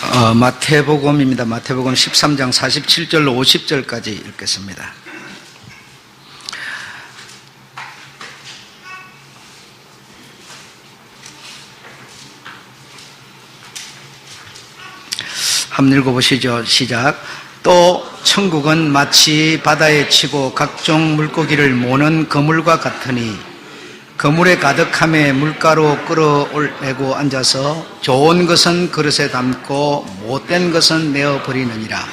마태복음입니다. 마태복음 13장 47절로 50절까지 읽겠습니다. 한번 읽어보시죠. 시작. 또 천국은 마치 바다에 치고 각종 물고기를 모는 그물과 같으니 그물에 가득함에 물가로 끌어올리고 앉아서 좋은 것은 그릇에 담고 못된 것은 내어버리느니라.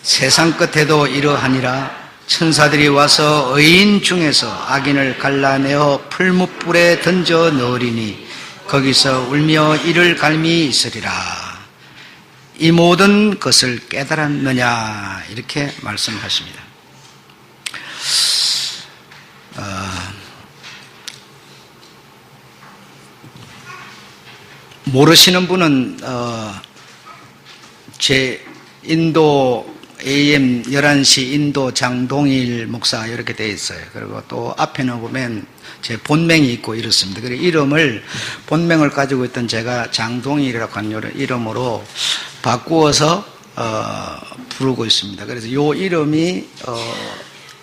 세상 끝에도 이러하니라. 천사들이 와서 의인 중에서 악인을 갈라내어 풀무불에 던져 넣으리니 거기서 울며 이를 갈미 있으리라. 이 모든 것을 깨달았느냐, 이렇게 말씀하십니다. 모르시는 분은 제 인도 AM 11시 인도 장동일 목사 이렇게 되어 있어요. 그리고 또 앞에는 보면 제 본명이 있고 이렇습니다. 그래서 이름을, 본명을 가지고 있던 제가 장동일이라고 하는 이름으로 바꾸어서 부르고 있습니다. 그래서 이 이름이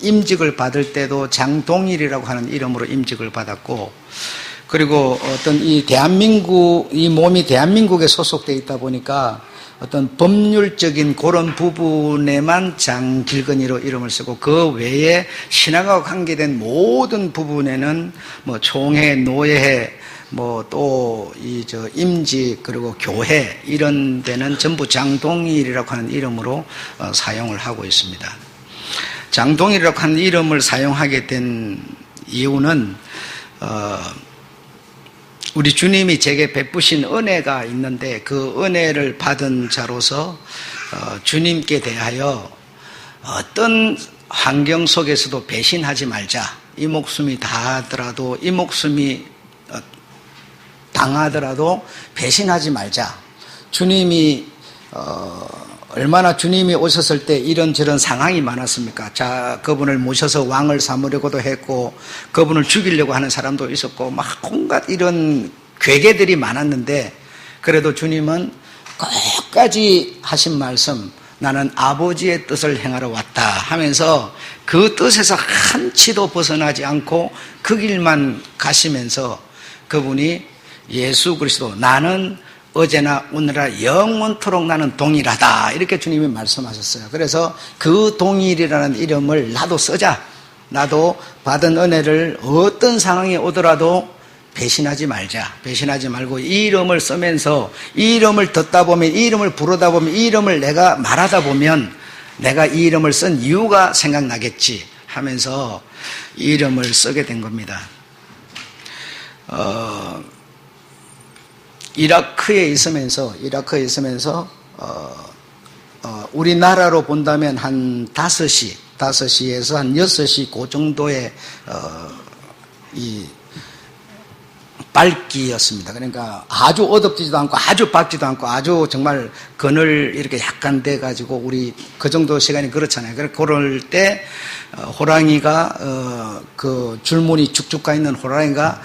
임직을 받을 때도 장동일이라고 하는 이름으로 임직을 받았고, 그리고 어떤 이 몸이 대한민국에 소속되어 있다 보니까 어떤 법률적인 그런 부분에만 장길건이로 이름을 쓰고, 그 외에 신앙과 관계된 모든 부분에는 뭐 총회, 노예회, 뭐 또 임직, 그리고 교회, 이런 데는 전부 장동일이라고 하는 이름으로 사용을 하고 있습니다. 장동일이라고 하는 이름을 사용하게 된 이유는 우리 주님이 제게 베푸신 은혜가 있는데, 그 은혜를 받은 자로서 주님께 대하여 어떤 환경 속에서도 배신하지 말자. 이 목숨이 다하더라도, 이 목숨이 당하더라도 배신하지 말자. 주님이 얼마나 주님이 오셨을 때 이런저런 상황이 많았습니까? 자, 그분을 모셔서 왕을 삼으려고도 했고, 그분을 죽이려고 하는 사람도 있었고, 막 온갖 이런 괴계들이 많았는데, 그래도 주님은 끝까지 하신 말씀, 나는 아버지의 뜻을 행하러 왔다 하면서 그 뜻에서 한치도 벗어나지 않고 그 길만 가시면서 그분이 예수 그리스도, 나는 어제나 오늘날 영원토록 나는 동일하다, 이렇게 주님이 말씀하셨어요. 그래서 그 동일이라는 이름을 나도 쓰자. 나도 받은 은혜를 어떤 상황이 오더라도 배신하지 말자. 배신하지 말고 이 이름을 쓰면서, 이 이름을 듣다 보면, 이 이름을 부르다 보면, 이 이름을 내가 말하다 보면 내가 이 이름을 쓴 이유가 생각나겠지 하면서 이 이름을 쓰게 된 겁니다. 이라크에 있으면서 우리나라로 본다면 한 5시에서 한 6시 그 정도의 이 밝기였습니다. 그러니까 아주 어둡지도 않고 아주 밝지도 않고 아주 정말 그늘 이렇게 약간 돼 가지고, 우리 그 정도 시간이 그렇잖아요. 그럴 때 호랑이가 그 줄무늬 쭉쭉 가 있는 호랑이가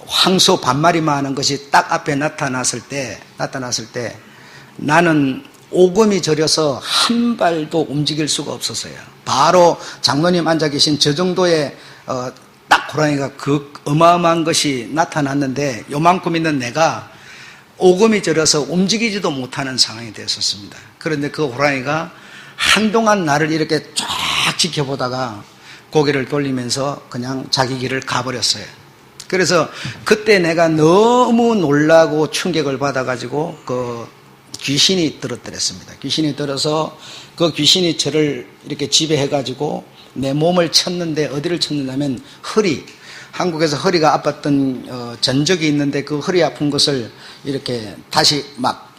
황소 반마리만 하는 것이 딱 앞에 나타났을 때 나는 오금이 저려서 한 발도 움직일 수가 없었어요. 바로 장로님 앉아 계신 저 정도의 딱 호랑이가 그 어마어마한 것이 나타났는데, 요만큼 있는 내가 오금이 저려서 움직이지도 못하는 상황이 되었었습니다. 그런데 그 호랑이가 한동안 나를 이렇게 쫙 지켜보다가 고개를 돌리면서 그냥 자기 길을 가버렸어요. 그래서 그때 내가 너무 놀라고 충격을 받아가지고 그 귀신이 들었더랬습니다. 귀신이 들어서 그 귀신이 저를 이렇게 지배해가지고 내 몸을 쳤는데, 어디를 쳤느냐면 허리, 한국에서 허리가 아팠던 전적이 있는데, 그 허리 아픈 것을 이렇게 다시 막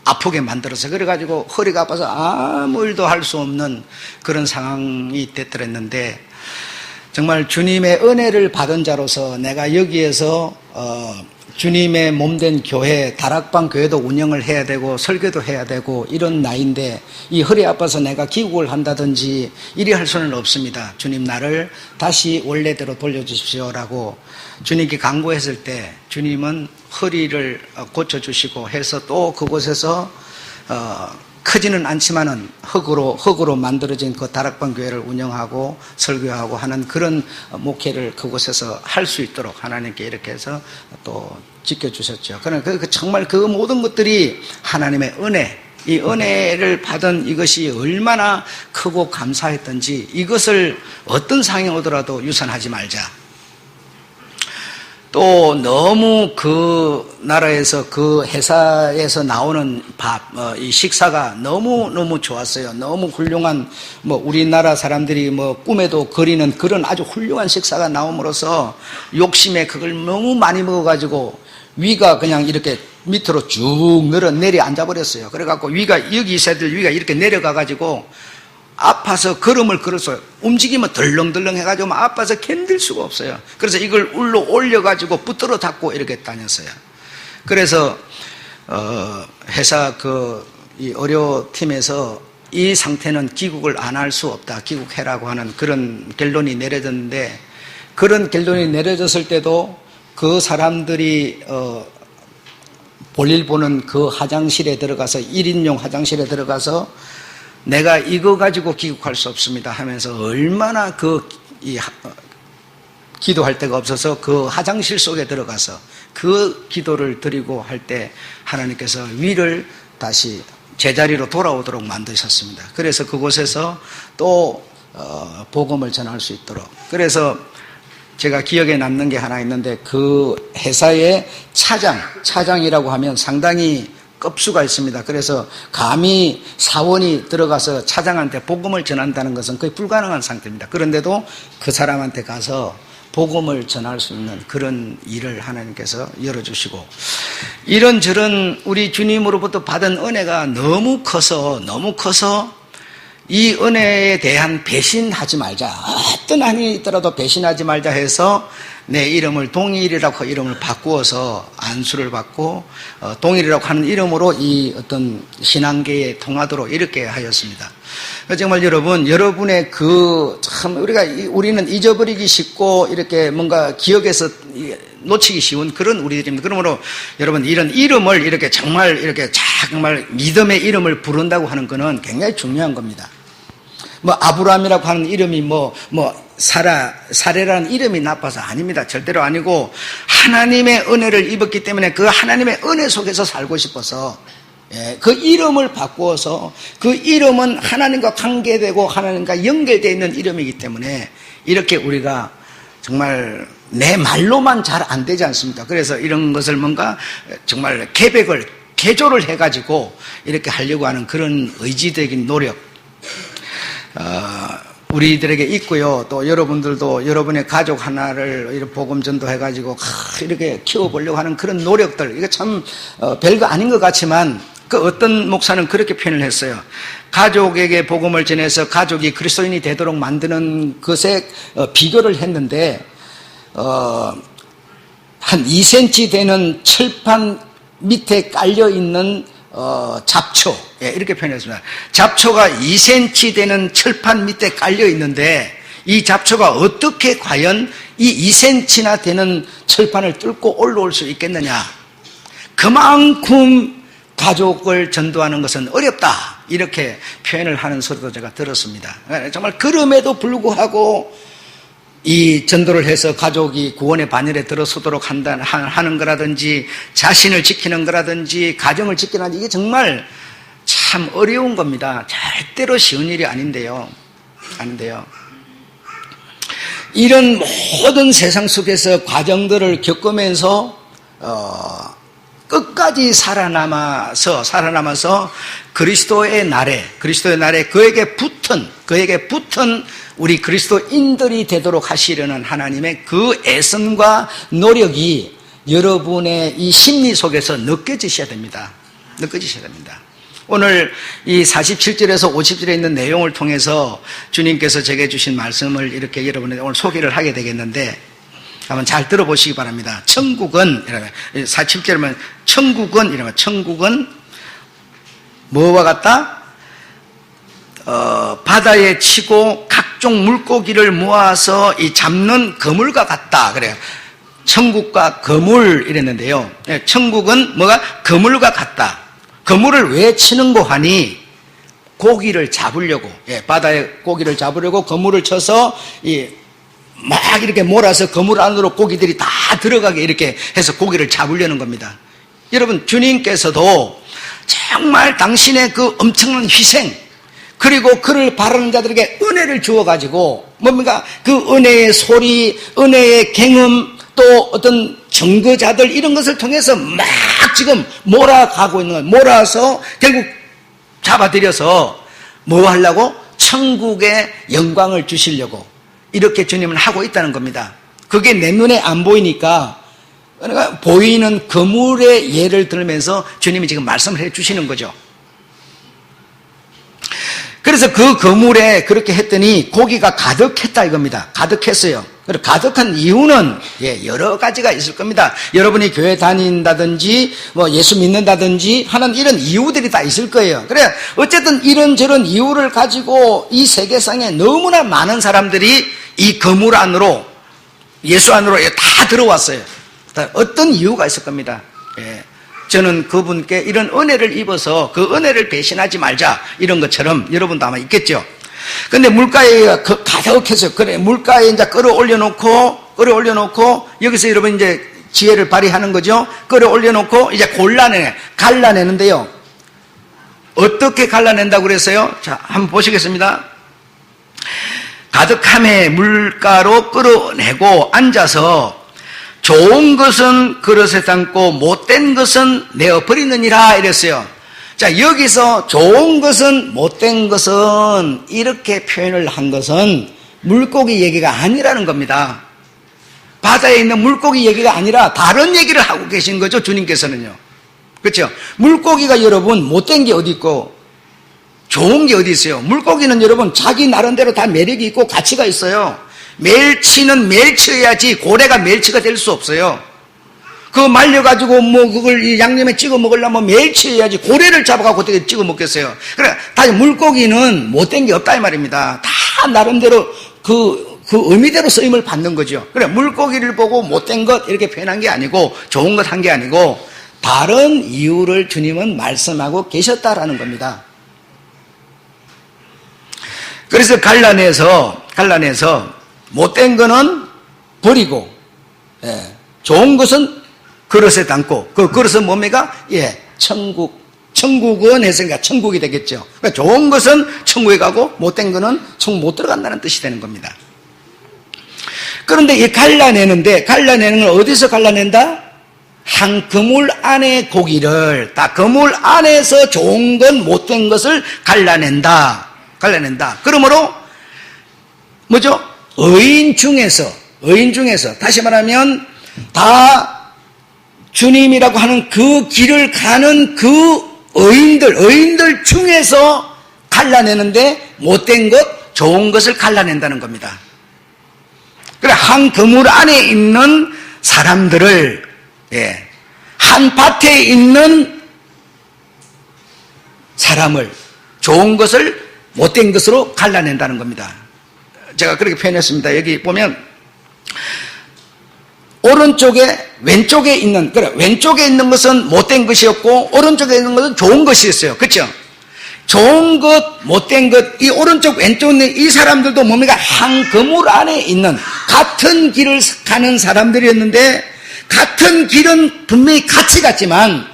아프게 만들어서, 그래가지고 허리가 아파서 아무 일도 할 수 없는 그런 상황이 됐더랬는데, 정말 주님의 은혜를 받은 자로서 내가 여기에서 주님의 몸된 교회, 다락방 교회도 운영을 해야 되고 설교도 해야 되고 이런 나이인데 이 허리 아파서 내가 기국을 한다든지 이리 할 수는 없습니다. 주님 나를 다시 원래대로 돌려주십시오라고 주님께 간구했을 때 주님은 허리를 고쳐주시고 해서 또 그곳에서 크지는 않지만은 흙으로 만들어진 그 다락방 교회를 운영하고 설교하고 하는 그런 목회를 그곳에서 할 수 있도록 하나님께 이렇게 해서 또 지켜주셨죠. 그러나 정말 그 모든 것들이 하나님의 은혜, 이 은혜를 받은 이것이 얼마나 크고 감사했던지 이것을 어떤 상황이 오더라도 유산하지 말자. 또 너무 그 나라에서 그 회사에서 나오는 이 식사가 너무 좋았어요. 너무 훌륭한 우리나라 사람들이 꿈에도 그리는 그런 아주 훌륭한 식사가 나옴으로써 욕심에 그걸 너무 많이 먹어가지고 위가 그냥 이렇게 밑으로 쭉 내려 앉아버렸어요. 그래갖고 여기 있어야 될 위가 이렇게 내려가가지고 아파서 걸음을 걸어서 움직이면 덜렁덜렁 해가지고 아파서 견딜 수가 없어요. 그래서 이걸 울로 올려가지고 붙들어 닫고 이렇게 다녔어요. 그래서 회사 이 의료팀에서 이 상태는 귀국을 안 할 수 없다. 귀국해라고 하는 그런 결론이 내려졌는데 그런 결론이 내려졌을 때도 그 사람들이 볼일 보는 그 화장실에 들어가서 1인용 화장실에 들어가서 내가 이거 가지고 귀국할 수 없습니다 하면서 얼마나 기도할 데가 없어서 그 화장실 속에 들어가서 그 기도를 드리고 할 때 하나님께서 위를 다시 제자리로 돌아오도록 만드셨습니다. 그래서 그곳에서 또 복음을 전할 수 있도록. 그래서 제가 기억에 남는 게 하나 있는데 그 회사의 차장이라고 하면 상당히 급수가 있습니다. 그래서 감히 사원이 들어가서 차장한테 복음을 전한다는 것은 거의 불가능한 상태입니다. 그런데도 그 사람한테 가서 복음을 전할 수 있는 그런 일을 하나님께서 열어주시고 이런저런 우리 주님으로부터 받은 은혜가 너무 커서 이 은혜에 대한 배신하지 말자. 어떤 한이 있더라도 배신하지 말자 해서 내 이름을 동일이라고 이름을 바꾸어서 안수를 받고 동일이라고 하는 이름으로 이 어떤 신앙계에 통하도록 이렇게 하였습니다. 정말 여러분의 우리는 잊어버리기 쉽고 이렇게 뭔가 기억에서 놓치기 쉬운 그런 우리들입니다. 그러므로 여러분 이런 이름을 이렇게 정말 믿음의 이름을 부른다고 하는 것은 굉장히 중요한 겁니다. 아브라함이라고 하는 이름이 사레라는 이름이 나빠서 아닙니다. 절대로 아니고 하나님의 은혜를 입었기 때문에 그 하나님의 은혜 속에서 살고 싶어서 그 이름을 바꾸어서 그 이름은 하나님과 관계되고 하나님과 연결되어 있는 이름이기 때문에 이렇게 우리가 정말 내 말로만 잘 안 되지 않습니까? 그래서 이런 것을 뭔가 정말 개조를 해가지고 이렇게 하려고 하는 그런 의지적인 노력 우리들에게 있고요. 또 여러분들도 여러분의 가족 하나를 이렇게 복음 전도해가지고 이렇게 키워보려고 하는 그런 노력들 이거 참 별거 아닌 것 같지만 그 어떤 목사는 그렇게 표현을 했어요. 가족에게 복음을 전해서 가족이 그리스도인이 되도록 만드는 것에 비교를 했는데 한 2cm 되는 철판 밑에 깔려있는 잡초, 이렇게 표현했습니다. 잡초가 2cm 되는 철판 밑에 깔려있는데 이 잡초가 어떻게 과연 이 2cm나 되는 철판을 뚫고 올라올 수 있겠느냐. 그만큼 가족을 전도하는 것은 어렵다. 이렇게 표현을 하는 소리도 제가 들었습니다. 정말 그럼에도 불구하고 이 전도를 해서 가족이 구원의 반열에 들어서도록 하는 거라든지 자신을 지키는 거라든지 가정을 지키는 이게 정말 참 어려운 겁니다. 절대로 쉬운 일이 아닌데요. 이런 모든 세상 속에서 과정들을 겪으면서 끝까지 살아남아서 그리스도의 날에 그에게 붙은 우리 그리스도인들이 되도록 하시려는 하나님의 그 애선과 노력이 여러분의 이 심리 속에서 느껴지셔야 됩니다. 오늘 이 47절에서 50절에 있는 내용을 통해서 주님께서 제게 주신 말씀을 이렇게 여러분에게 오늘 소개를 하게 되겠는데 한번 잘 들어보시기 바랍니다. 천국은, 이러면, 47절이면 천국은, 이러면 천국은 뭐와 같다? 바다에 치고 각종 물고기를 모아서 이 잡는 그물과 같다. 그래요. 천국과 그물 이랬는데요. 천국은 뭐가? 그물과 같다. 그물을 왜 치는고 하니? 고기를 잡으려고, 바다에 고기를 잡으려고 그물을 쳐서 막 이렇게 몰아서 그물 안으로 고기들이 다 들어가게 이렇게 해서 고기를 잡으려는 겁니다. 여러분, 주님께서도 정말 당신의 그 엄청난 희생, 그리고 그를 바라는 자들에게 은혜를 주어가지고, 뭡니까? 그 은혜의 소리, 은혜의 경험, 또 어떤 증거자들, 이런 것을 통해서 막 지금 몰아가고 있는 거예요. 몰아서 결국 잡아들여서 뭐 하려고? 천국의 영광을 주시려고 이렇게 주님은 하고 있다는 겁니다. 그게 내 눈에 안 보이니까, 그러니까 보이는 그물의 예를 들면서 주님이 지금 말씀을 해 주시는 거죠. 그래서 그 그물에 그렇게 했더니 고기가 가득했다 이겁니다. 가득했어요. 그리고 가득한 이유는 여러 가지가 있을 겁니다. 여러분이 교회 다닌다든지 뭐 예수 믿는다든지 하는 이런 이유들이 다 있을 거예요. 그래 어쨌든 이런저런 이유를 가지고 이 세계상에 너무나 많은 사람들이 이 그물 안으로, 예수 안으로 다 들어왔어요. 어떤 이유가 있을 겁니다. 저는 그분께 이런 은혜를 입어서 그 은혜를 배신하지 말자, 이런 것처럼 여러분도 아마 있겠죠. 근데 물가에 가득해서, 그래, 물가에 이제 끌어올려놓고, 여기서 여러분 이제 지혜를 발휘하는 거죠. 끌어올려놓고, 이제 갈라내는데요. 어떻게 갈라낸다고 그랬어요? 자, 한번 보시겠습니다. 가득함에 물가로 끌어내고 앉아서 좋은 것은 그릇에 담고 못된 것은 내어버리느니라 이랬어요. 자, 여기서 좋은 것은 못된 것은 이렇게 표현을 한 것은 물고기 얘기가 아니라는 겁니다. 바다에 있는 물고기 얘기가 아니라 다른 얘기를 하고 계신 거죠, 주님께서는요. 그렇죠? 물고기가 여러분 못된 게 어디 있고 좋은 게 어디 있어요? 물고기는 여러분 자기 나름대로 다 매력이 있고 가치가 있어요. 멸치는 멸치여야지 고래가 멸치가 될 수 없어요. 그거 말려가지고 뭐 그걸 양념에 찍어 먹으려면 멸치여야지 고래를 잡아가지고 어떻게 찍어 먹겠어요. 그래, 다 물고기는 못된 게 없다 이 말입니다. 다 나름대로 그 의미대로 쓰임을 받는 거죠. 그래, 물고기를 보고 못된 것 이렇게 표현한 게 아니고 좋은 것 한 게 아니고 다른 이유를 주님은 말씀하고 계셨다라는 겁니다. 그래서 갈라내서 못된 거는 버리고, 좋은 것은 그릇에 담고, 그 그릇은 뭡니까? 천국은 했으니까 천국이 되겠죠. 그러니까 좋은 것은 천국에 가고, 못된 거는 천국 못 들어간다는 뜻이 되는 겁니다. 그런데 이 갈라내는 건 어디서 갈라낸다? 한 그물 안에 고기를, 다 그물 안에서 좋은 건 못된 것을 갈라낸다. 그러므로, 뭐죠? 의인 중에서, 다시 말하면, 다 주님이라고 하는 그 길을 가는 그 의인들 중에서 갈라내는데 못된 것, 좋은 것을 갈라낸다는 겁니다. 그래, 한 그물 안에 있는 사람들을, 한 밭에 있는 사람을, 좋은 것을 못된 것으로 갈라낸다는 겁니다. 제가 그렇게 표현했습니다. 여기 보면 왼쪽에 있는 것은 못된 것이었고 오른쪽에 있는 것은 좋은 것이었어요. 그렇죠? 좋은 것, 못된 것, 이 오른쪽 왼쪽에 있는 이 사람들도 뭡니까? 한 그물 안에 있는 같은 길을 가는 사람들이었는데 같은 길은 분명히 같이 갔지만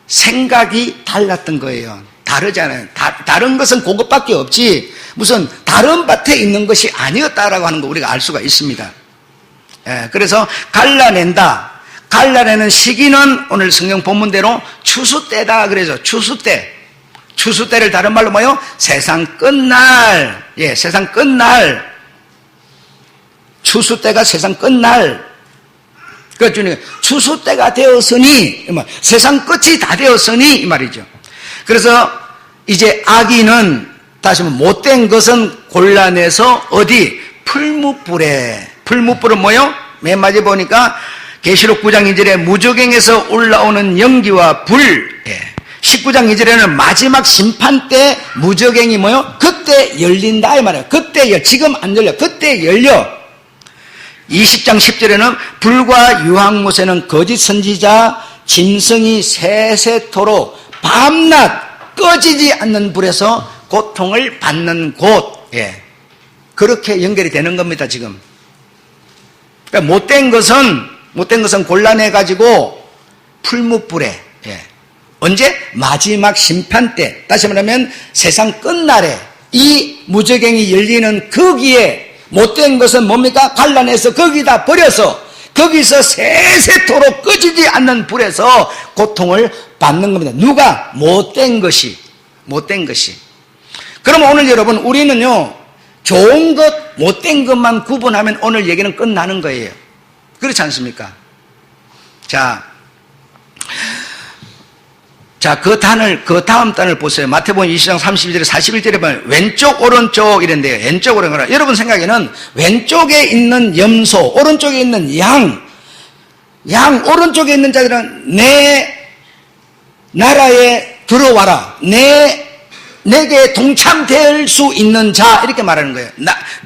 생각이 달랐던 거예요. 다르잖아요. 다른 것은 그것밖에 없지 무슨 다른 밭에 있는 것이 아니었다라고 하는 거 우리가 알 수가 있습니다. 그래서 갈라내는 시기는 오늘 성경 본문대로 추수 때다 그래서 추수 때를 다른 말로 뭐요? 세상 끝날. 세상 끝날. 추수 때가 세상 끝날. 그러니까 추수 때가 되었으니 세상 끝이 다 되었으니 이 말이죠. 그래서 이제 악인은 다시 한번 못된 것은 골라내서 어디? 풀무불은 뭐요? 맨 마지막에 보니까 계시록 9장 2절에 무저갱에서 올라오는 연기와 불, 19장 2절에는 마지막 심판 때 무저갱이 뭐요? 그때 열린다 이 말이에요. 그때 지금 안 열려. 그때 열려. 20장 10절에는 불과 유황못에는 거짓 선지자 짐승이 세세토록 밤낮 꺼지지 않는 불에서 고통을 받는 곳. 그렇게 연결이 되는 겁니다, 지금. 그러니까 못된 것은 곤란해가지고 풀무불에, 언제? 마지막 심판 때, 다시 말하면 세상 끝날에 이 무저갱이 열리는 거기에 못된 것은 뭡니까? 갈라내서 거기다 버려서 거기서 세세토록 꺼지지 않는 불에서 고통을 받는 겁니다. 누가? 못된 것이. 그럼 오늘 여러분, 우리는요, 좋은 것, 못된 것만 구분하면 오늘 얘기는 끝나는 거예요. 그렇지 않습니까? 자, 그 다음 단을 보세요. 마태복음 20장 32절에 41절에 보면 왼쪽, 오른쪽 이런데요. 왼쪽, 오른쪽. 여러분 생각에는 왼쪽에 있는 염소, 오른쪽에 있는 양, 오른쪽에 있는 자들은 내 나라에 들어와라. 내게 동참될 수 있는 자, 이렇게 말하는 거예요.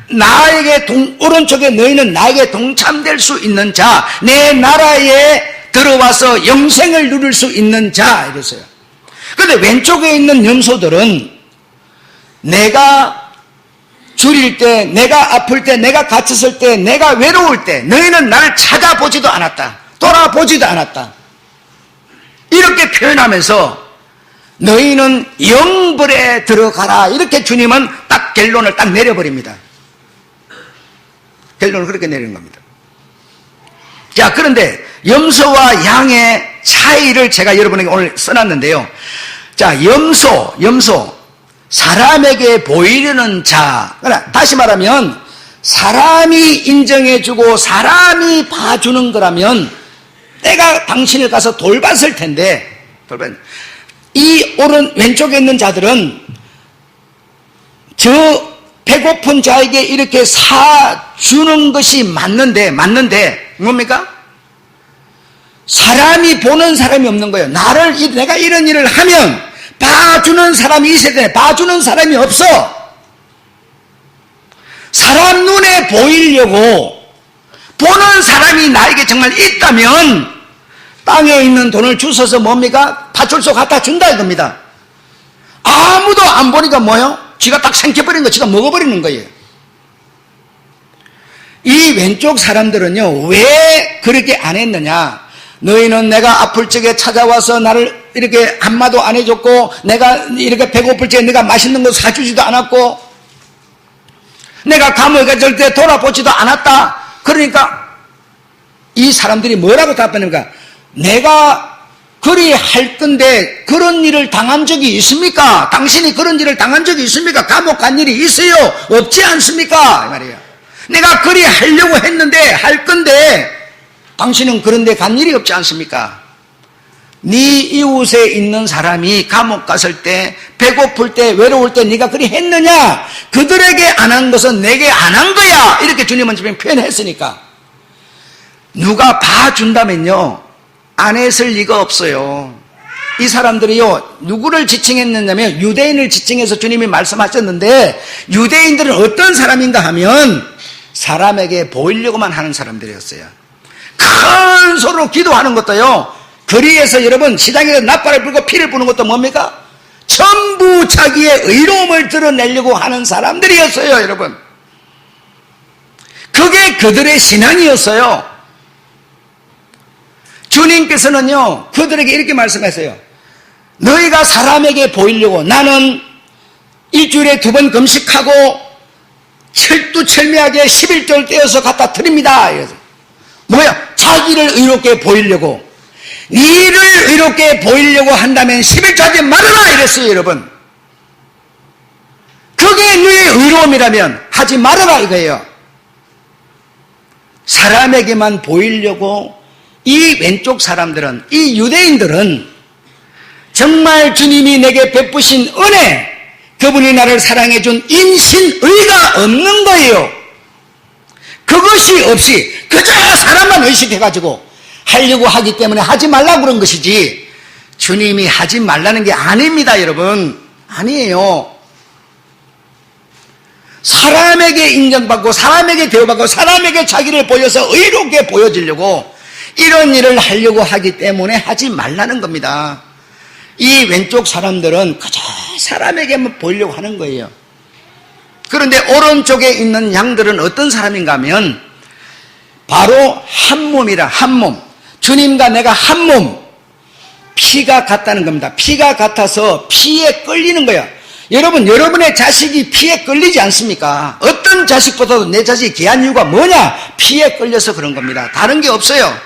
나에게 오른쪽에 너희는 나에게 동참될 수 있는 자, 내 나라에 들어와서 영생을 누릴 수 있는 자, 이랬어요. 그런데 왼쪽에 있는 염소들은 내가 줄일 때, 내가 아플 때, 내가 갇혔을 때, 내가 외로울 때 너희는 나를 찾아보지도 않았다. 돌아보지도 않았다. 이렇게 표현하면서 너희는 영불에 들어가라. 이렇게 주님은 딱 결론을 딱 내려버립니다. 결론을 그렇게 내리는 겁니다. 자, 그런데 염소와 양의 차이를 제가 여러분에게 오늘 써놨는데요. 자, 염소, 사람에게 보이려는 자. 다시 말하면 사람이 인정해주고 사람이 봐주는 거라면 내가 당신을 가서 돌봤을 텐데, 이 왼쪽에 있는 자들은 저 배고픈 자에게 이렇게 사주는 것이 맞는데 뭡니까? 사람이 보는 사람이 없는 거예요. 내가 이런 일을 하면 봐주는 사람이 있어야 되네. 봐주는 사람이 없어. 사람 눈에 보이려고 보는 사람이 나에게 정말 있다면 땅에 있는 돈을 주워서 뭡니까? 파출소 갖다 준다 이겁니다. 아무도 안 보니까 뭐요? 지가 딱 생겨버린 거 지가 먹어버리는 거예요. 이 왼쪽 사람들은요, 왜 그렇게 안 했느냐? 너희는 내가 아플 적에 찾아와서 나를 이렇게 한마도 안 해줬고, 내가 이렇게 배고플 적에 내가 맛있는 거 사주지도 않았고, 내가 감옥에 갈 때 돌아보지도 않았다. 그러니까 이 사람들이 뭐라고 답합니까? 내가 그리 할 건데 그런 일을 당한 적이 있습니까? 당신이 그런 일을 당한 적이 있습니까? 감옥 간 일이 있어요? 없지 않습니까? 이 말이에요. 내가 그리 하려고 했는데 할 건데 당신은 그런 데 간 일이 없지 않습니까? 네 이웃에 있는 사람이 감옥 갔을 때, 배고플 때, 외로울 때 네가 그리 했느냐? 그들에게 안 한 것은 내게 안 한 거야. 이렇게 주님은 지금 표현했으니까. 누가 봐준다면요, 안 했을 리가 없어요. 이 사람들이요, 누구를 지칭했느냐면 유대인을 지칭해서 주님이 말씀하셨는데, 유대인들은 어떤 사람인가 하면 사람에게 보이려고만 하는 사람들이었어요. 큰 소리로 기도하는 것도요, 거리에서 여러분 시장에서 낫발을 불고 피를 부는 것도 뭡니까? 전부 자기의 의로움을 드러내려고 하는 사람들이었어요, 여러분. 그게 그들의 신앙이었어요. 주님께서는요, 그들에게 이렇게 말씀했어요. 너희가 사람에게 보이려고, 나는 일주일에 2번 금식하고 철두철미하게 11조를 떼어서 갖다 드립니다. 뭐야? 자기를 의롭게 보이려고, 니를 의롭게 보이려고 한다면 11조 하지 말아라 이랬어요, 여러분. 그게 너의 의로움이라면 하지 말아라 이거예요. 사람에게만 보이려고 이 왼쪽 사람들은, 이 유대인들은 정말 주님이 내게 베푸신 은혜, 그분이 나를 사랑해준 인신의가 없는 거예요. 그것이 없이 그저 사람만 의식해가지고 하려고 하기 때문에 하지 말라고 그런 것이지 주님이 하지 말라는 게 아닙니다, 여러분. 아니에요. 사람에게 인정받고 사람에게 대우받고 사람에게 자기를 보여서 의롭게 보여지려고 이런 일을 하려고 하기 때문에 하지 말라는 겁니다. 이 왼쪽 사람들은 그저 사람에게만 보이려고 하는 거예요. 그런데 오른쪽에 있는 양들은 어떤 사람인가 하면 바로 한 몸이라, 한 몸. 주님과 내가 한 몸. 피가 같다는 겁니다. 피가 같아서 피에 끌리는 거야. 여러분, 여러분의 자식이 피에 끌리지 않습니까? 어떤 자식보다도 내 자식이 귀한 이유가 뭐냐? 피에 끌려서 그런 겁니다. 다른 게 없어요.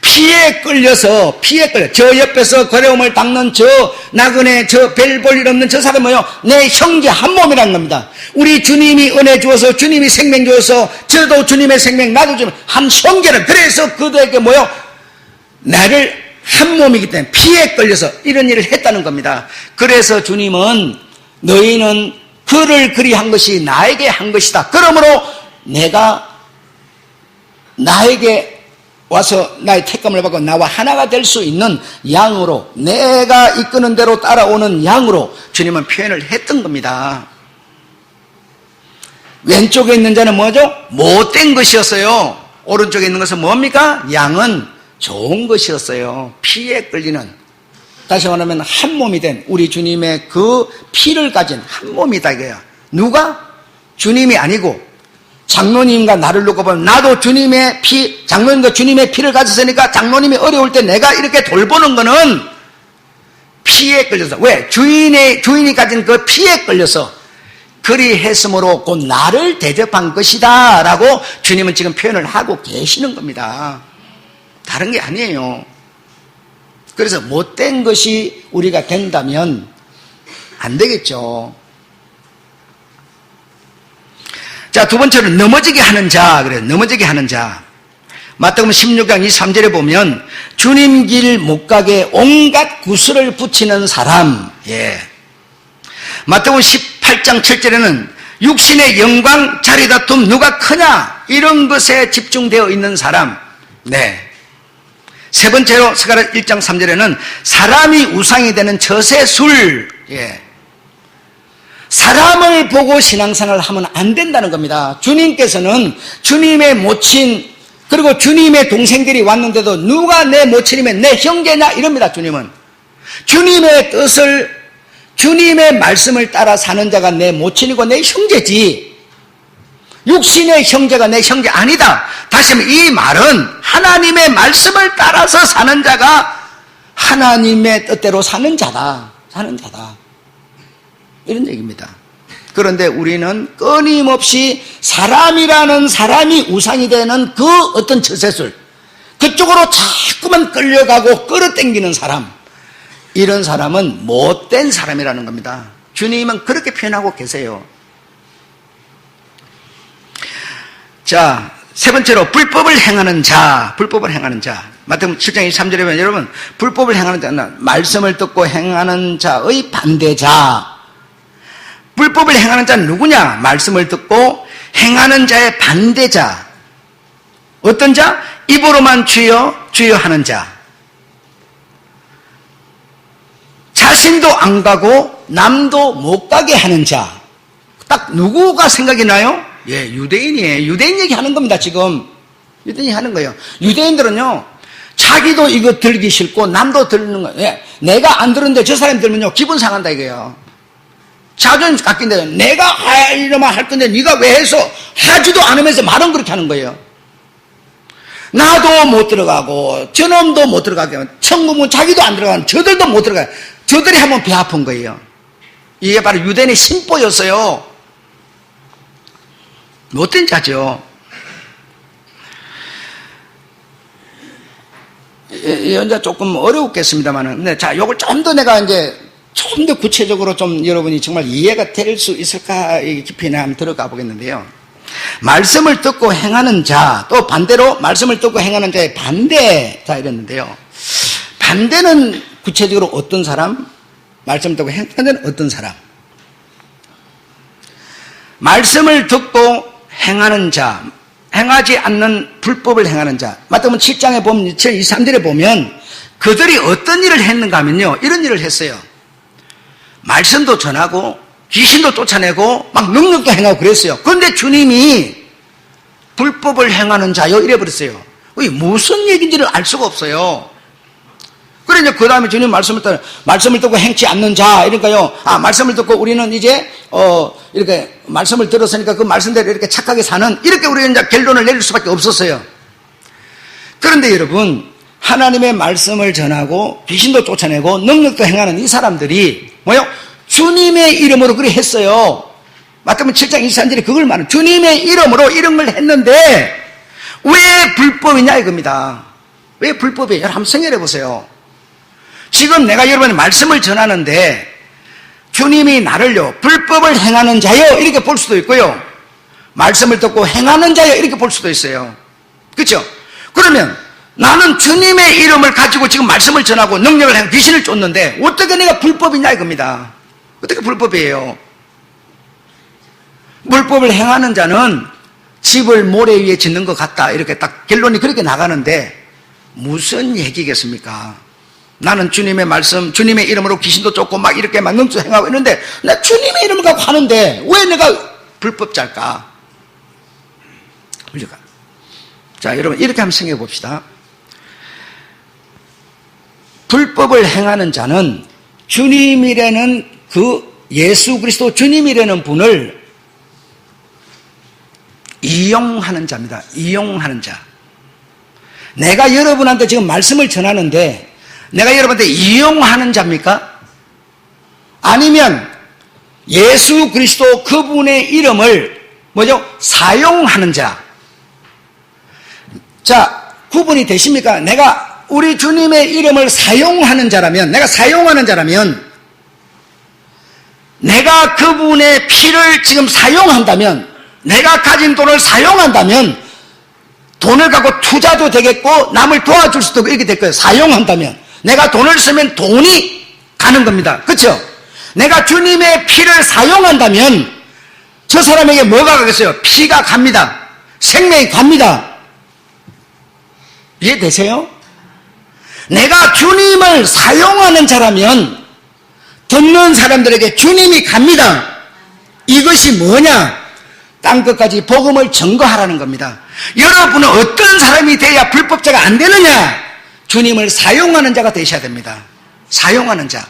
피에 끌려. 저 옆에서 거려움을 닦는 저 나그네, 저 별 볼 일 없는 저 사람 뭐요? 내 형제 한 몸이라는 겁니다. 우리 주님이 은혜 주어서, 주님이 생명 주어서, 저도 주님의 생명, 나도 주님, 한 형제를, 그래서 그들에게 뭐요? 나를 한 몸이기 때문에 피에 끌려서 이런 일을 했다는 겁니다. 그래서 주님은 너희는 그를 그리한 것이 나에게 한 것이다. 그러므로 내가 나에게 와서 나의 택감을 받고 나와 하나가 될 수 있는 양으로, 내가 이끄는 대로 따라오는 양으로 주님은 표현을 했던 겁니다. 왼쪽에 있는 자는 뭐죠? 못된 것이었어요. 오른쪽에 있는 것은 뭡니까? 양은 좋은 것이었어요. 피에 끌리는, 다시 말하면 한 몸이 된 우리 주님의 그 피를 가진 한 몸이다 이거야. 누가? 주님이 아니고 장로님과 나를 놓고 보면 나도 주님의 피, 장로님과 주님의 피를 가졌으니까 장로님이 어려울 때 내가 이렇게 돌보는 거는 피에 끌려서. 왜? 주인이 가진 그 피에 끌려서 그리 했으므로 곧 나를 대접한 것이다 라고 주님은 지금 표현을 하고 계시는 겁니다. 다른 게 아니에요. 그래서 못된 것이 우리가 된다면 안 되겠죠. 자, 두 번째로 넘어지게 하는 자. 그래요. 넘어지게 하는 자. 마태복음 16장 23절에 보면 주님 길 못 가게 온갖 구슬을 붙이는 사람. 예. 마태복음 18장 7절에는 육신의 영광, 자리 다툼, 누가 크냐? 이런 것에 집중되어 있는 사람. 네. 세 번째로 스가랴 1장 3절에는 사람이 우상이 되는 저세술. 예. 사람을 보고 신앙생활을 하면 안 된다는 겁니다. 주님께서는 주님의 모친, 그리고 주님의 동생들이 왔는데도 누가 내 모친이면 내 형제냐 이럽니다. 주님은 주님의 뜻을, 주님의 말씀을 따라 사는 자가 내 모친이고 내 형제지, 육신의 형제가 내 형제 아니다. 다시 한번 이 말은 하나님의 말씀을 따라서 사는 자가 하나님의 뜻대로 사는 자다. 이런 얘기입니다. 그런데 우리는 끊임없이 사람이라는 사람이 우상이 되는 그 어떤 처세술, 그쪽으로 자꾸만 끌려가고 끌어당기는 사람, 이런 사람은 못된 사람이라는 겁니다. 주님은 그렇게 표현하고 계세요. 자, 세 번째로 불법을 행하는 자. 마태복음 7장 23절에 보면 여러분, 불법을 행하는 자는 말씀을 듣고 행하는 자의 반대자. 불법을 행하는 자는 누구냐? 말씀을 듣고 행하는 자의 반대자. 어떤 자? 입으로만 주여 주여 하는 자. 자신도 안 가고 남도 못 가게 하는 자. 딱 누구가 생각이 나요? 예, 유대인이에요. 유대인 얘기하는 겁니다. 지금 유대인이 하는 거예요. 유대인들은요, 자기도 이거 들기 싫고 남도 들는 거예요. 예, 내가 안 들었는데 저 사람이 들면요 기분 상한다 이거예요. 자존심 깎인다. 내가 하려면 할 건데 네가 왜 해서 하지도 않으면서 말은 그렇게 하는 거예요. 나도 못 들어가고 저놈도 못 들어가게 하면, 천국은 자기도 안 들어가면 저들도 못 들어가요. 저들이 하면 배 아픈 거예요. 이게 바로 유대인의 심보였어요. 못된 자죠. 이제 조금 어려웠겠습니다만은, 네, 자, 요걸 좀 더 내가 이제 좀 더 구체적으로 좀 여러분이 정말 이해가 될 수 있을까 깊이 한번 들어가 보겠는데요. 말씀을 듣고 행하는 자, 또 반대로 말씀을 듣고 행하는 자의 반대자 이랬는데요. 반대는 구체적으로 어떤 사람? 말씀을 듣고 행하는 자는 어떤 사람? 말씀을 듣고 행하는 자, 행하지 않는 불법을 행하는 자. 마태복음 7장에 보면 23절에 보면 그들이 어떤 일을 했는가 하면요, 이런 일을 했어요. 말씀도 전하고 귀신도 쫓아내고 막 능력도 행하고 그랬어요. 그런데 주님이 불법을 행하는 자요 이래버렸어요. 무슨 얘기인지를 알 수가 없어요. 그래 이제 그 다음에 주님 말씀을 듣고 행치 않는 자 이러니까요. 말씀을 듣고 우리는 이제 이렇게 말씀을 들었으니까 그 말씀대로 이렇게 착하게 사는, 이렇게 우리는 이제 결론을 내릴 수밖에 없었어요. 그런데 여러분, 하나님의 말씀을 전하고 귀신도 쫓아내고 능력도 행하는 이 사람들이 뭐요? 주님의 이름으로 그래 했어요. 마태복음 7장 23절에 그걸 말해요. 주님의 이름으로 이런 걸 했는데 왜 불법이냐 이겁니다. 왜 불법이에요? 여러분 한번 생각해 보세요. 지금 내가 여러분의 말씀을 전하는데 주님이 나를요 불법을 행하는 자요 이렇게 볼 수도 있고요, 말씀을 듣고 행하는 자요 이렇게 볼 수도 있어요. 그렇죠? 그러면 나는 주님의 이름을 가지고 지금 말씀을 전하고 능력을 행하고 귀신을 쫓는데 어떻게 내가 불법이냐 이겁니다. 어떻게 불법이에요? 불법을 행하는 자는 집을 모래 위에 짓는 것 같다, 이렇게 딱 결론이 그렇게 나가는데 무슨 얘기겠습니까? 나는 주님의 말씀, 주님의 이름으로 귀신도 쫓고 막 이렇게 막 능수 행하고 있는데 나 주님의 이름을 갖고 하는데 왜 내가 불법자일까? 자, 여러분 이렇게 한번 생각해 봅시다. 불법을 행하는 자는 주님이라는 그 예수 그리스도 주님이라는 분을 이용하는 자입니다. 이용하는 자. 내가 여러분한테 지금 말씀을 전하는데 내가 여러분한테 이용하는 자입니까? 아니면 예수 그리스도 그분의 이름을 뭐죠? 사용하는 자. 자, 구분이 되십니까? 내가 우리 주님의 이름을 사용하는 자라면, 내가 사용하는 자라면, 내가 그분의 피를 지금 사용한다면, 내가 가진 돈을 사용한다면 돈을 갖고 투자도 되겠고 남을 도와줄 수도 있고 이렇게 될 거예요. 사용한다면 내가 돈을 쓰면 돈이 가는 겁니다. 그렇죠? 내가 주님의 피를 사용한다면 저 사람에게 뭐가 가겠어요? 피가 갑니다. 생명이 갑니다. 이해되세요? 내가 주님을 사용하는 자라면 듣는 사람들에게 주님이 갑니다. 이것이 뭐냐? 땅끝까지 복음을 증거하라는 겁니다. 여러분은 어떤 사람이 돼야 불법자가 안 되느냐? 주님을 사용하는 자가 되셔야 됩니다. 사용하는 자.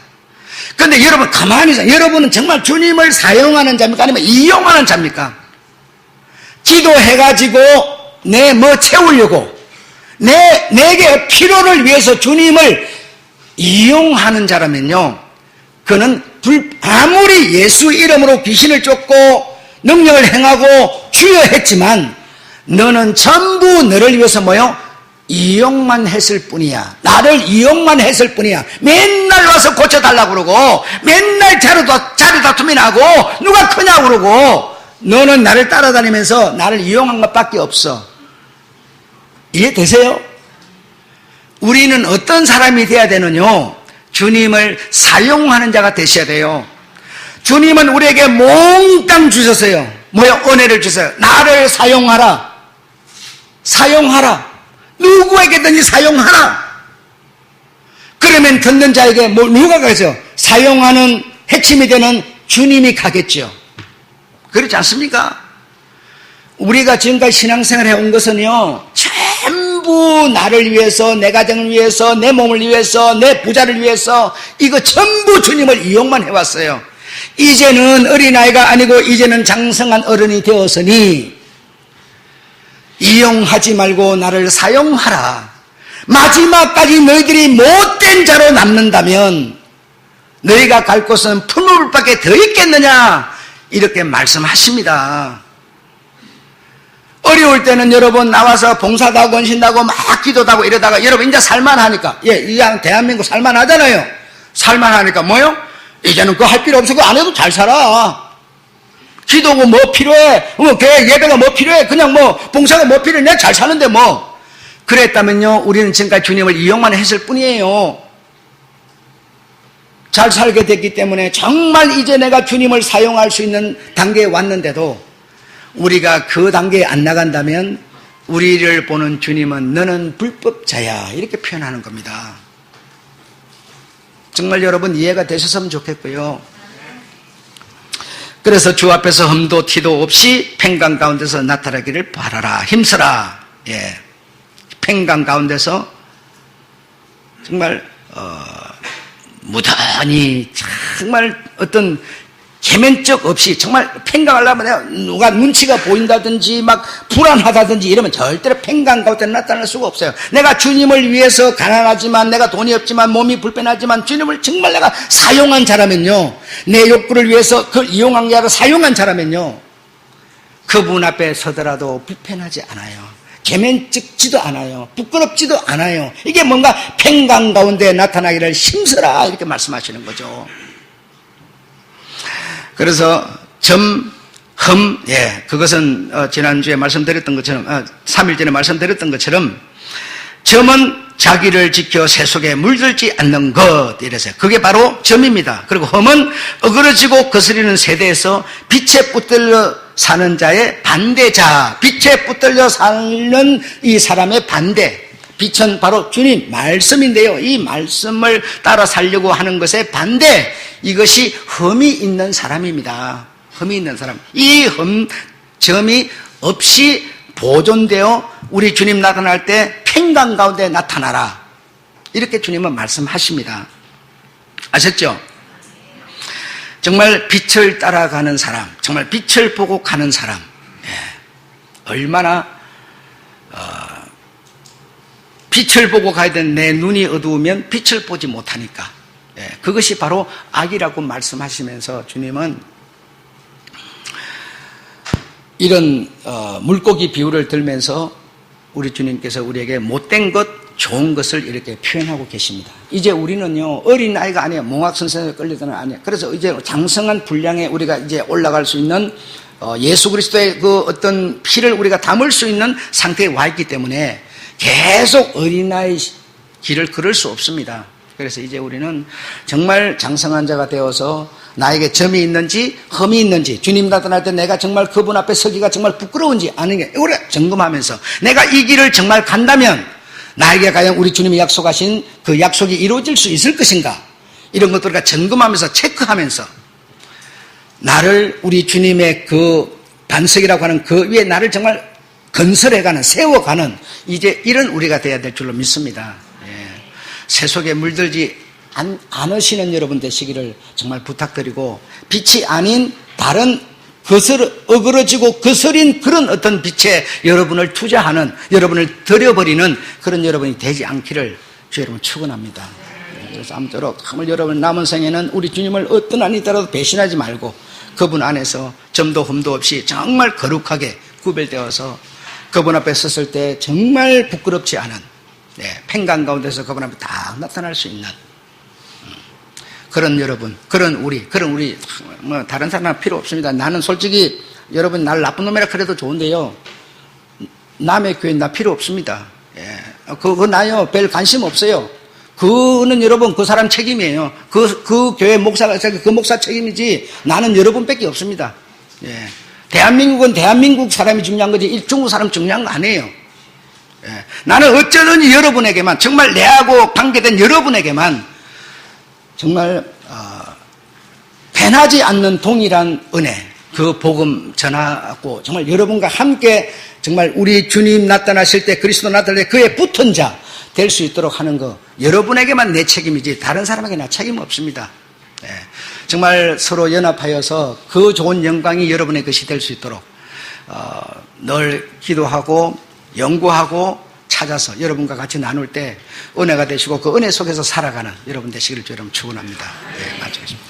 그런데 여러분 가만히 있어요. 여러분은 정말 주님을 사용하는 자입니까? 아니면 이용하는 자입니까? 기도해가지고 내 뭐 채우려고 내게 필요를 위해서 주님을 이용하는 자라면요, 그는 아무리 예수 이름으로 귀신을 쫓고 능력을 행하고 주여 했지만 너는 전부 너를 위해서 뭐요? 이용만 했을 뿐이야. 나를 이용만 했을 뿐이야. 맨날 와서 고쳐달라고 그러고 맨날 자리 다툼이 나고 누가 크냐고 그러고 너는 나를 따라다니면서 나를 이용한 것밖에 없어. 이해되세요? 우리는 어떤 사람이 돼야 되느냐? 주님을 사용하는 자가 되셔야 돼요. 주님은 우리에게 몽땅 주셨어요. 뭐요? 은혜를 주세요. 나를 사용하라. 사용하라. 누구에게든지 사용하라. 그러면 듣는 자에게 누가 가겠어요? 사용하는 핵심이 되는 주님이 가겠죠. 그렇지 않습니까? 우리가 지금까지 신앙생활 해온 것은요, 전부 나를 위해서, 내 가정을 위해서, 내 몸을 위해서, 내 부자를 위해서 이거 전부 주님을 이용만 해왔어요. 이제는 어린아이가 아니고 이제는 장성한 어른이 되었으니 이용하지 말고 나를 사용하라. 마지막까지 너희들이 못된 자로 남는다면 너희가 갈 곳은 푸른 밖에 더 있겠느냐, 이렇게 말씀하십니다. 어려울 때는 여러분 나와서 봉사도 하고 건신도 하고 막 기도도 하고 이러다가 여러분 이제 살만하니까, 이양 대한민국 살만하잖아요. 살만하니까 뭐요? 이제는 그거 할 필요 없어. 그거 안 해도 잘 살아. 기도고 뭐 필요해? 교회 예배가 뭐 필요해? 그냥 뭐 봉사가 뭐 필요해? 내가 잘 사는데 뭐. 그랬다면요, 우리는 지금까지 주님을 이용만 했을 뿐이에요. 잘 살게 됐기 때문에 정말 이제 내가 주님을 사용할 수 있는 단계에 왔는데도 우리가 그 단계에 안 나간다면 우리를 보는 주님은 너는 불법자야 이렇게 표현하는 겁니다. 정말 여러분 이해가 되셨으면 좋겠고요. 그래서 주 앞에서 흠도 티도 없이 평강 가운데서 나타나기를 바라라. 힘쓰라. 예. 평강 가운데서 정말 무던히 정말 어떤 계면적 없이 정말 평강하려면 누가 눈치가 보인다든지 막 불안하다든지 이러면 절대로 평강 가운데 나타날 수가 없어요. 내가 주님을 위해서 가난하지만 내가 돈이 없지만 몸이 불편하지만 주님을 정말 내가 사용한 자라면요, 내 욕구를 위해서 그걸 이용한 게 아니라 사용한 자라면요, 그분 앞에 서더라도 불편하지 않아요. 계면찍지도 않아요. 부끄럽지도 않아요. 이게 뭔가 평강 가운데 나타나기를 힘쓰라 이렇게 말씀하시는 거죠. 그래서 예, 그것은 지난주에 말씀드렸던 것처럼 3일 전에 말씀드렸던 것처럼 점은 자기를 지켜 새 속에 물들지 않는 것 이래서 그게 바로 점입니다. 그리고 흠은 어그러지고 거스리는 세대에서 빛에 붙들려 사는 자의 반대자, 빛에 붙들려 사는 이 사람의 반대. 빛은 바로 주님 말씀인데요, 이 말씀을 따라 살려고 하는 것의 반대, 이것이 흠이 있는 사람입니다. 흠이 있는 사람. 이 점이 없이 보존되어 우리 주님 나타날 때 평강 가운데 나타나라 이렇게 주님은 말씀하십니다. 아셨죠? 정말 빛을 따라가는 사람, 정말 빛을 보고 가는 사람, 예. 얼마나 빛을 보고 가야 되는 내 눈이 어두우면 빛을 보지 못하니까, 예. 그것이 바로 악이라고 말씀하시면서 주님은 이런 물고기 비유를 들면서 우리 주님께서 우리에게 못된 것, 좋은 것을 이렇게 표현하고 계십니다. 이제 우리는요, 어린아이가 아니에요. 몽학선생에 끌리던 아니에요. 그래서 이제 장성한 분량에 우리가 이제 올라갈 수 있는 예수 그리스도의 그 어떤 피를 우리가 담을 수 있는 상태에 와 있기 때문에 계속 어린아이 길을 걸을 수 없습니다. 그래서 이제 우리는 정말 장성한 자가 되어서 나에게 점이 있는지 흠이 있는지, 주님 나타날 때 내가 정말 그분 앞에 서기가 정말 부끄러운지 아는 게 우리가 점검하면서 내가 이 길을 정말 간다면 나에게 과연 우리 주님이 약속하신 그 약속이 이루어질 수 있을 것인가, 이런 것들을 우리가 점검하면서 체크하면서 나를 우리 주님의 그 반석이라고 하는 그 위에 나를 정말 건설해가는, 세워가는 이제 이런 우리가 돼야 될 줄로 믿습니다. 예. 새 속에 물들지 않으시는 여러분 되시기를 정말 부탁드리고, 빛이 아닌 다른 어그러지고 거스린 그런 어떤 빛에 여러분을 투자하는, 여러분을 들여버리는 그런 여러분이 되지 않기를 주 여러분 축원합니다. 그래서 아무쪼록 정말 여러분 남은 생에는 우리 주님을 어떤 한이 있더라도 배신하지 말고 그분 안에서 점도 흠도 없이 정말 거룩하게 구별되어서 그분 앞에 섰을 때 정말 부끄럽지 않은, 평강 가운데서 그분 앞에 다 나타날 수 있는 그런 여러분, 그런 우리 뭐 다른 사람 필요 없습니다. 나는 솔직히 여러분 날 나쁜 놈이라 그래도 좋은데요, 남의 교회 나 필요 없습니다. 예. 그거 나요 별 관심 없어요. 그는 여러분 그 사람 책임이에요. 그 교회 목사가 그 목사 책임이지 나는 여러분밖에 없습니다. 예. 대한민국은 대한민국 사람이 중요한 거지 중국 사람 중요한 거 아니에요. 예. 나는 어쩌든지 여러분에게만, 정말 내하고 관계된 여러분에게만 정말 변하지 않는 동일한 은혜, 그 복음 전하고 정말 여러분과 함께 정말 우리 주님 나타나실 때, 그리스도 나타날 때 그에 붙은 자 될 수 있도록 하는 거, 여러분에게만 내 책임이지 다른 사람에게 나 책임 없습니다. 네. 정말 서로 연합하여서 그 좋은 영광이 여러분의 것이 될 수 있도록 늘 기도하고 연구하고 찾아서 여러분과 같이 나눌 때 은혜가 되시고 그 은혜 속에서 살아가는 여러분 되시기를 여러분 축원합니다. 네, 마치겠습니다.